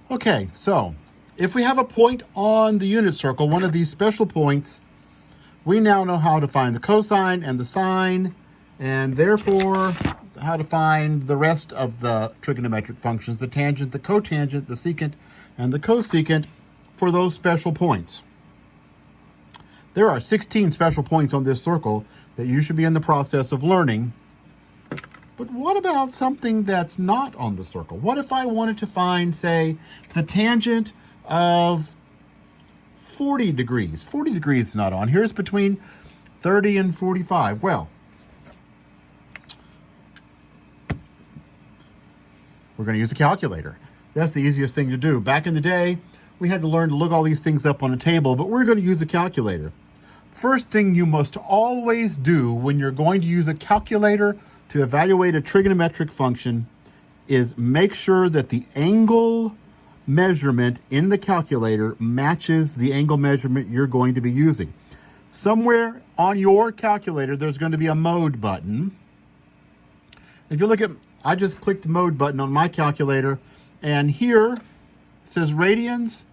Okay, so if we have a point on the unit circle, one of these special points, we now know how to find the cosine and the sine, and therefore how to find the rest of the trigonometric functions, the tangent, the cotangent, the secant, and the cosecant for those special points. There are 16 special points on this circle that you should be in the process of learning. But what about something that's not on the circle? What if I wanted to find, say, the tangent of 40 degrees? 40 degrees is not on here. It's between 30 and 45. Well, we're going to use a calculator. That's the easiest thing to do. Back in the day, we had to learn to look all these things up on a table, but we're going to use a calculator. First thing you must always do when you're going to use a calculator to evaluate a trigonometric function is make sure that the angle measurement in the calculator matches the angle measurement you're going to be using. Somewhere on your calculator, there's going to be a mode button. If you look at, I just clicked the mode button on my calculator, and here it says radians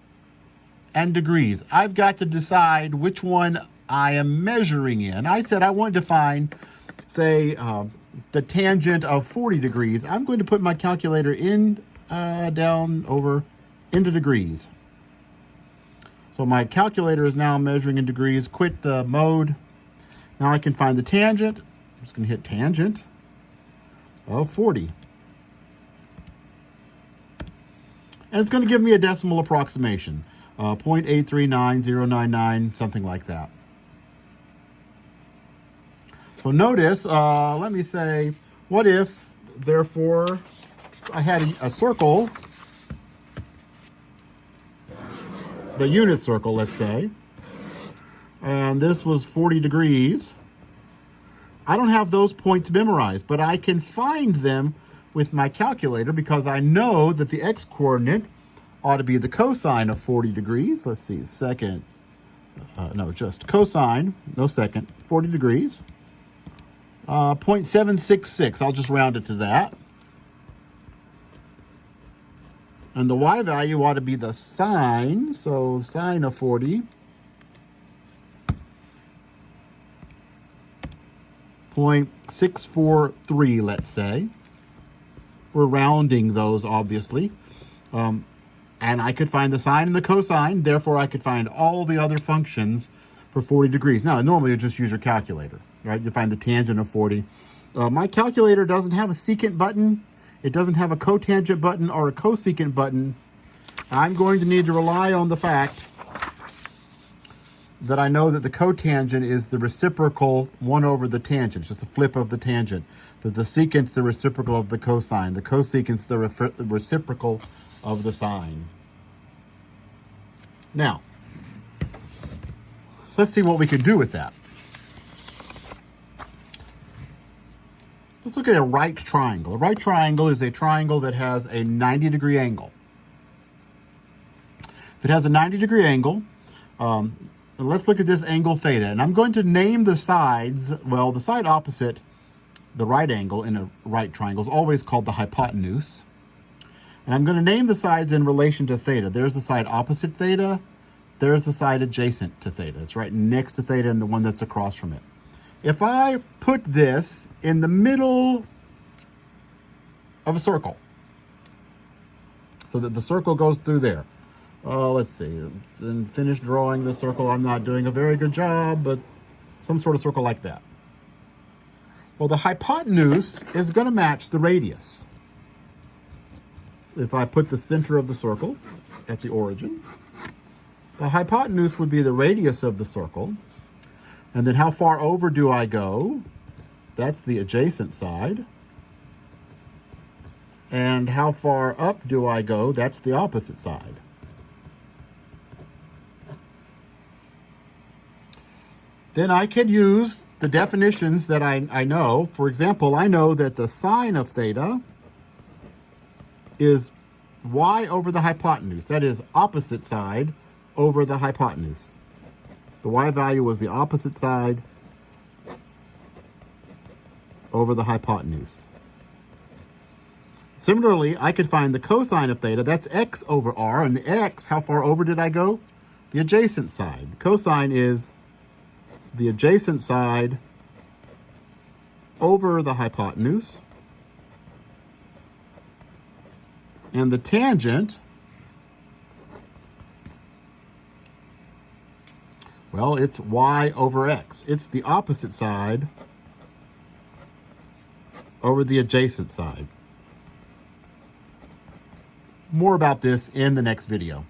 and degrees. I've got to decide which one I am measuring in. I said I wanted to find, say, the tangent of 40 degrees. I'm going to put my calculator in, down, over, into degrees. So my calculator is now measuring in degrees. Quit the mode. Now I can find the tangent. I'm just going to hit tangent of 40. And it's going to give me a decimal approximation, 0.839099, something like that. So notice, let me say, what if, therefore, I had a circle, the unit circle, let's say, and this was 40 degrees. I don't have those points memorized, but I can find them with my calculator because I know that the x-coordinate ought to be the cosine of 40 degrees. Let's see, second, just cosine, no second, 40 degrees. 0.766, I'll just round it to that. And the y value ought to be the sine, so sine of 40. 0.643, let's say. We're rounding those, obviously. And I could find the sine and the cosine, therefore I could find all the other functions for 40 degrees. Now, normally you just use your calculator, right? You find the tangent of 40. My calculator doesn't have a secant button. It doesn't have a cotangent button or a cosecant button. I'm going to need to rely on the fact that I know that the cotangent is the reciprocal 1 over the tangent. It's just a flip of the tangent. That the secant's the reciprocal of the cosine. The cosecant's the reciprocal of the sine. Now, let's see what we can do with that. Let's look at a right triangle. A right triangle is a triangle that has a 90-degree angle. If it has a 90-degree angle, let's look at this angle theta. And I'm going to name the sides, well, the side opposite the right angle in a right triangle is always called the hypotenuse. And I'm going to name the sides in relation to theta. There's the side opposite theta. There's the side adjacent to theta. It's right next to theta and the one that's across from it. If I put this in the middle of a circle, so that the circle goes through there. Let's see, and finish drawing the circle. I'm not doing a very good job, but some sort of circle like that. Well, the hypotenuse is going to match the radius. If I put the center of the circle at the origin, the hypotenuse would be the radius of the circle. And then how far over do I go? That's the adjacent side. And how far up do I go? That's the opposite side. Then I can use the definitions that I know. For example, I know that the sine of theta is y over the hypotenuse. That is opposite side over the hypotenuse. The y value was the opposite side over the hypotenuse. Similarly, I could find the cosine of theta, that's x over r, and the x, how far over did I go? The adjacent side. The cosine is the adjacent side over the hypotenuse. And the tangent, well, it's y over x. It's the opposite side over the adjacent side. More about this in the next video.